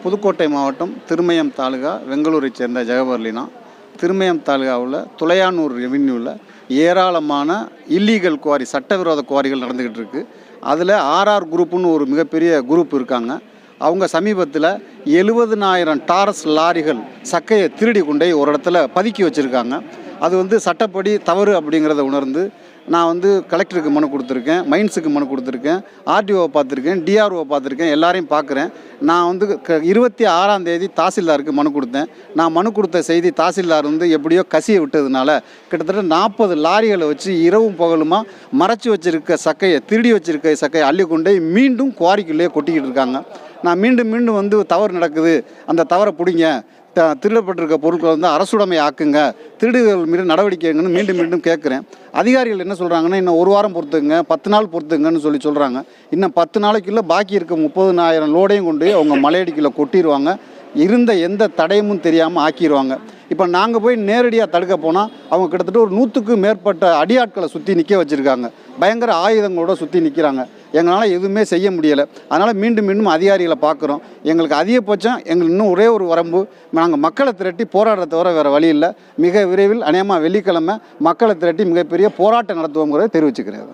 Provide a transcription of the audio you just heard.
புதுக்கோட்டை மாவட்டம் திருமயம் தாலுகா வெங்களூரை சேர்ந்த ஜெகபர்லினா. திருமயம் தாலுகாவில் துளையானூர் ரெவின்யூவில் ஏராளமான இல்லீகல் குவாரி, சட்டவிரோத குவாரிகள் நடந்துக்கிட்டு இருக்குது. அதில் ஆர்ஆர் குரூப்புன்னு ஒரு மிகப்பெரிய குரூப் இருக்காங்க. அவங்க சமீபத்தில் 70,000 டாரஸ் லாரிகள் சக்கையை திருடி கொண்டே ஒரு இடத்துல பதுக்கி வச்சுருக்காங்க. அது சட்டப்படி தவறு அப்படிங்கிறத உணர்ந்து நான் கலெக்டருக்கு மனு கொடுத்துருக்கேன், மைன்ஸுக்கு மனு கொடுத்துருக்கேன், ஆர்டிஓவை பார்த்துருக்கேன், டிஆர்ஓவை பார்த்துருக்கேன், எல்லாரையும் பார்க்குறேன். நான் 26ஆம் தேதி தாசில்தாருக்கு மனு கொடுத்தேன். நான் மனு கொடுத்த செய்தி தாசில்தார் எப்படியோ கசியை விட்டதுனால கிட்டத்தட்ட 40 லாரிகளை வச்சு இரவும் பகலுமா மறைச்சி வச்சுருக்க சக்கையை, திருடி வச்சுருக்க சக்கையை அள்ளி கொண்டே மீண்டும் குவாரிக்குள்ளேயே கொட்டிக்கிட்டு இருக்காங்க. நான் மீண்டும் தவறு நடக்குது, அந்த தவறை பிடிங்க, திருடப்பட்டிருக்க பொருட்களை அரசுடைமை ஆக்குங்க, திருடுகள் மீது நடவடிக்கைங்கன்னு மீண்டும் கேட்குறேன். அதிகாரிகள் என்ன சொல்கிறாங்கன்னா, இன்னும் 1 வாரம் பொறுத்துங்க, 10 நாள் பொறுத்துங்கன்னு சொல்கிறாங்க. இன்னும் 10 நாளைக்குள்ளே பாக்கி இருக்க 30,000 லோடையும் கொண்டு அவங்க மலையடிக்குள்ளே கொட்டிடுவாங்க. இருந்த எந்த தடையும் தெரியாமல் ஆக்கிடுவாங்க. இப்போ நாங்கள் போய் நேரடியாக தடுக்க போனால் அவங்க கிட்டத்தட்ட ஒரு 100க்கும் மேற்பட்ட அடியாட்களை சுற்றி நிற்க வச்சுருக்காங்க. பயங்கர ஆயுதங்களோட சுற்றி நிற்கிறாங்க. எங்களால் எதுவுமே செய்ய முடியலை. அதனால் மீண்டும் அதிகாரிகளை பார்க்குறோம். எங்களுக்கு அதிகபட்சம் எங்களுக்கு இன்னும் ஒரே ஒரு வரம்பு, நாங்கள் மக்களை திரட்டி போராடுறத தவிர வேறு வழி இல்லை. மிக விரைவில் அநேகமாக வெள்ளிக்கிழமை மக்களை திரட்டி மிகப்பெரிய போராட்டம் நடத்துவோங்கிறத தெரிவிச்சுக்கிறேன்.